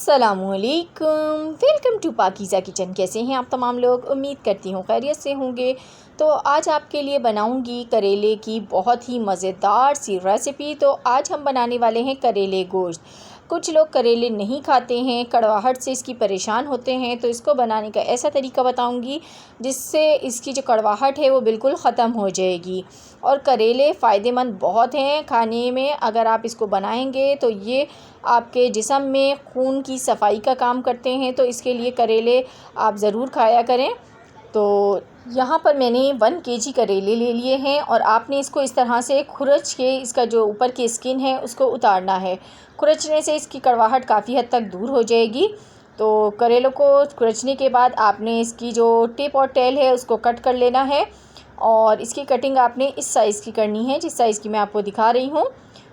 अस्सलामुअलैकुम, welcome to Pakeezah kitchen. कैसे हैं आप तमाम लोग? उम्मीद करती हूँ खैरियत से होंगे। तो आज आपके लिए बनाऊंगी करेले की बहुत ही मज़ेदार सी रेसिपी। तो आज हम बनाने वाले हैं करेले गोश्त। कुछ लोग करेले नहीं खाते हैं, कड़वाहट से इसकी परेशान होते हैं, तो इसको बनाने का ऐसा तरीका बताऊंगी जिससे इसकी जो कड़वाहट है वो बिल्कुल ख़त्म हो जाएगी। और करेले फ़ायदेमंद बहुत हैं खाने में। अगर आप इसको बनाएंगे तो ये आपके जिस्म में खून की सफाई का काम करते हैं, तो इसके लिए करेले आप ज़रूर खाया करें। तो यहाँ पर मैंने 1 केजी करेले ले लिए हैं और आपने इसको इस तरह से खुरच के इसका जो ऊपर की स्किन है उसको उतारना है। खुरचने से इसकी कड़वाहट काफ़ी हद तक दूर हो जाएगी। तो करेलों को खुरचने के बाद आपने इसकी जो टिप और टेल है उसको कट कर लेना है और इसकी कटिंग आपने इस साइज़ की करनी है जिस साइज़ की मैं आपको दिखा रही हूँ।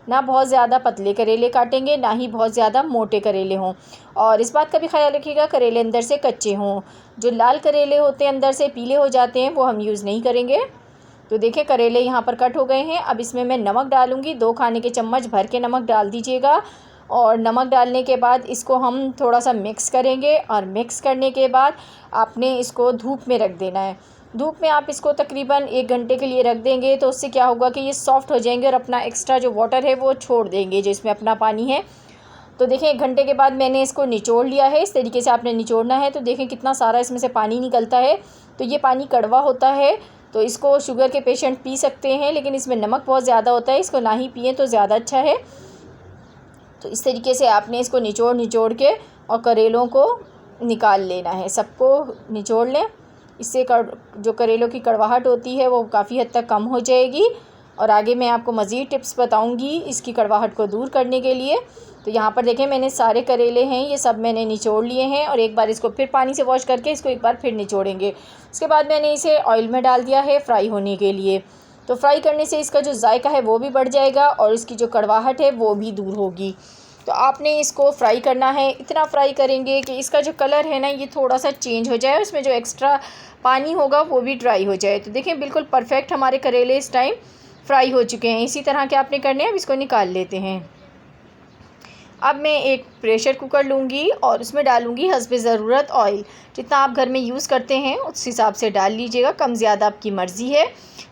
ना बहुत ज़्यादा पतले करेले काटेंगे, ना ही बहुत ज़्यादा मोटे करेले हों। और इस बात का भी ख्याल रखिएगा करेले अंदर से कच्चे हों। जो लाल करेले होते हैं अंदर से पीले हो जाते हैं, वो हम यूज़ नहीं करेंगे। तो देखिए करेले यहाँ पर कट हो गए हैं। अब इसमें मैं नमक डालूँगी। 2 खाने के चम्मच भर के नमक डाल दीजिएगा। और नमक डालने के बाद इसको हम थोड़ा सा मिक्स करेंगे और मिक्स करने के बाद आपने इसको धूप में रख देना है। धूप में आप इसको तकरीबन 1 घंटे के लिए रख देंगे तो उससे क्या होगा कि ये सॉफ़्ट हो जाएंगे और अपना एक्स्ट्रा जो वाटर है वो छोड़ देंगे, जो इसमें अपना पानी है। तो देखें 1 घंटे के बाद मैंने इसको निचोड़ लिया है। इस तरीके से आपने निचोड़ना है। तो देखें कितना सारा इसमें से पानी निकलता है। तो ये पानी कड़वा होता है, तो इसको शुगर के पेशेंट पी सकते हैं, लेकिन इसमें नमक बहुत ज़्यादा होता है, इसको ना ही पिएँ तो ज़्यादा अच्छा है। तो इस तरीके से आपने इसको निचोड़ के और करेलों को निकाल लेना है। सबको निचोड़ लें, इससे जो करेलों की कड़वाहट होती है वो काफ़ी हद तक कम हो जाएगी। और आगे मैं आपको मज़ीद टिप्स बताऊंगी इसकी कड़वाहट को दूर करने के लिए। तो यहाँ पर देखें मैंने सारे करेले हैं ये सब मैंने निचोड़ लिए हैं और एक बार इसको फिर पानी से वॉश करके इसको एक बार फिर निचोड़ेंगे। उसके बाद मैंने इसे ऑयल में डाल दिया है फ्राई होने के लिए। तो फ्राई करने से इसका जो जायका है वो भी बढ़ जाएगा और इसकी जो कड़वाहट है वो भी दूर होगी। तो आपने इसको फ्राई करना है, इतना फ्राई करेंगे कि इसका जो कलर है ना ये थोड़ा सा चेंज हो जाए, उसमें जो एक्स्ट्रा पानी होगा वो भी ड्राई हो जाए। तो देखिए बिल्कुल परफेक्ट हमारे करेले इस टाइम फ्राई हो चुके हैं। इसी तरह के आपने करने हैं। अब इसको निकाल लेते हैं। अब मैं एक प्रेशर कुकर लूँगी और उसमें डालूँगी हस्बे ज़रूरत ऑयल। जितना आप घर में यूज़ करते हैं उस हिसाब से डाल लीजिएगा, कम ज़्यादा आपकी मर्ज़ी है।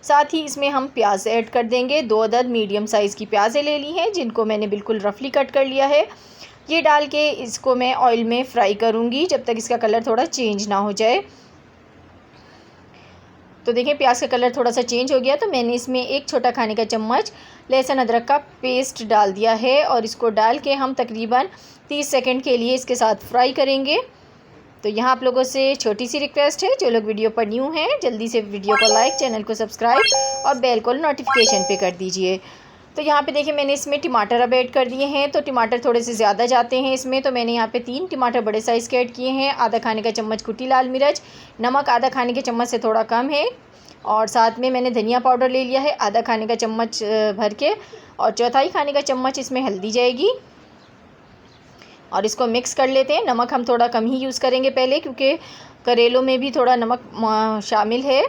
साथ ही इसमें हम प्याज ऐड कर देंगे। 2 अदद मीडियम साइज़ की प्याज़ें ले ली हैं जिनको मैंने बिल्कुल रफली कट कर लिया है। ये डाल के इसको मैं ऑयल में फ्राई करूँगी जब तक इसका कलर थोड़ा चेंज ना हो जाए। तो देखिए प्याज का कलर थोड़ा सा चेंज हो गया तो मैंने इसमें 1 छोटा खाने का चम्मच लहसुन अदरक का पेस्ट डाल दिया है और इसको डाल के हम तकरीबन 30 सेकंड के लिए इसके साथ फ्राई करेंगे। तो यहाँ आप लोगों से छोटी सी रिक्वेस्ट है, जो लोग वीडियो पर न्यू हैं जल्दी से वीडियो को लाइक, चैनल को सब्सक्राइब और बेल को नोटिफिकेशन पे कर दीजिए। तो यहाँ पे देखिए मैंने इसमें टमाटर अब ऐड कर दिए हैं। तो टमाटर थोड़े से ज़्यादा जाते हैं इसमें, तो मैंने यहाँ पे 3 टमाटर बड़े साइज़ के ऐड किए हैं। आधा खाने का चम्मच कुटी लाल मिर्च, नमक आधा खाने के चम्मच से थोड़ा कम है और साथ में मैंने धनिया पाउडर ले लिया है आधा खाने का चम्मच भर के और चौथाई खाने का चम्मच इसमें हल्दी जाएगी। और इसको मिक्स कर लेते हैं। नमक हम थोड़ा कम ही यूज़ करेंगे पहले, क्योंकि करेलों में भी थोड़ा नमक शामिल है।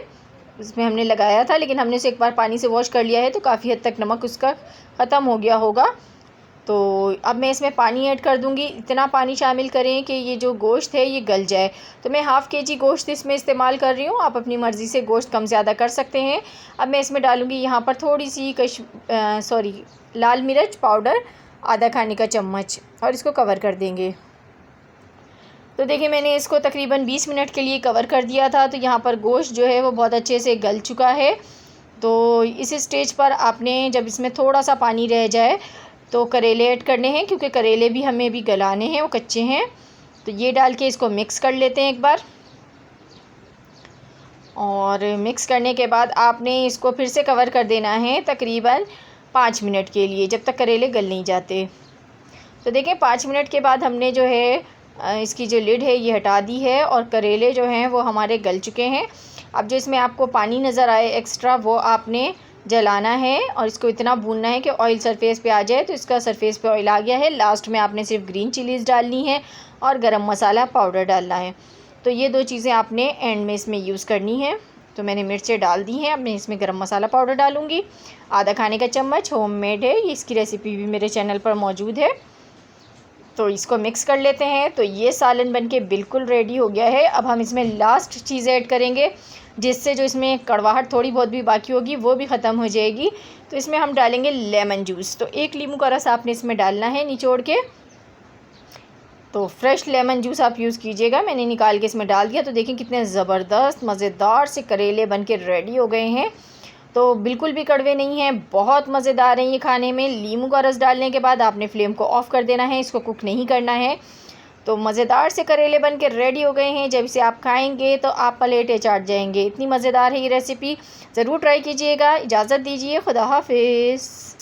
इसमें हमने लगाया था लेकिन हमने इसे एक बार पानी से वॉश कर लिया है तो काफ़ी हद तक नमक उसका ख़त्म हो गया होगा। तो अब मैं इसमें पानी ऐड कर दूंगी। इतना पानी शामिल करें कि ये जो गोश्त है ये गल जाए। तो मैं ½ केजी गोश्त इसमें इस्तेमाल कर रही हूँ, आप अपनी मर्ज़ी से गोश्त कम ज़्यादा कर सकते हैं। अब मैं इसमें डालूँगी यहाँ पर थोड़ी सी लाल मिर्च पाउडर आधा खाने का चम्मच और इसको कवर कर देंगे। तो देखिए मैंने इसको तकरीबन 20 मिनट के लिए कवर कर दिया था। तो यहाँ पर गोश्त जो है वो बहुत अच्छे से गल चुका है। तो इस स्टेज पर आपने जब इसमें थोड़ा सा पानी रह जाए तो करेले ऐड करने हैं, क्योंकि करेले भी हमें भी गलाने हैं, वो कच्चे हैं। तो ये डाल के इसको मिक्स कर लेते हैं एक बार। और मिक्स करने के बाद आपने इसको फिर से कवर कर देना है तकरीबन 5 मिनट के लिए, जब तक करेले गल नहीं जाते। तो देखें 5 मिनट के बाद हमने जो है इसकी जो लिड है ये हटा दी है और करेले जो हैं वो हमारे गल चुके हैं। अब जो इसमें आपको पानी नज़र आए एक्स्ट्रा वो आपने जलाना है और इसको इतना भूनना है कि ऑयल सरफेस पे आ जाए। तो इसका सरफेस पे ऑयल आ गया है। लास्ट में आपने सिर्फ ग्रीन चिलीज़ डालनी है और गरम मसाला पाउडर डालना है। तो ये 2 चीज़ें आपने एंड में इसमें यूज़ करनी है। तो मैंने मिर्चें डाल दी हैं। अब मैं इसमें गरम मसाला पाउडर डालूँगी आधा खाने का चम्मच, होममेड है, इसकी रेसिपी भी मेरे चैनल पर मौजूद है। तो इसको मिक्स कर लेते हैं। तो ये सालन बनके बिल्कुल रेडी हो गया है। अब हम इसमें लास्ट चीज़ ऐड करेंगे, जिससे जो इसमें कड़वाहट थोड़ी बहुत भी बाकी होगी वो भी ख़त्म हो जाएगी। तो इसमें हम डालेंगे लेमन जूस। तो 1 नींबू का रस आपने इसमें डालना है निचोड़ के। तो फ्रेश लेमन जूस आप यूज़ कीजिएगा। मैंने निकाल के इसमें डाल दिया। तो देखिए कितने ज़बरदस्त मज़ेदार से करेले बनके रेडी हो गए हैं। तो बिल्कुल भी कड़वे नहीं हैं, बहुत मज़ेदार हैं ये खाने में। नींबू का रस डालने के बाद आपने फ्लेम को ऑफ़ कर देना है, इसको कुक नहीं करना है। तो मज़ेदार से करेले बन के रेडी हो गए हैं। जब इसे आप खाएंगे तो आप पलेटें चाट जाएंगे, इतनी मज़ेदार है ये रेसिपी। ज़रूर ट्राई कीजिएगा। इजाज़त दीजिए, खुदा हाफिज़।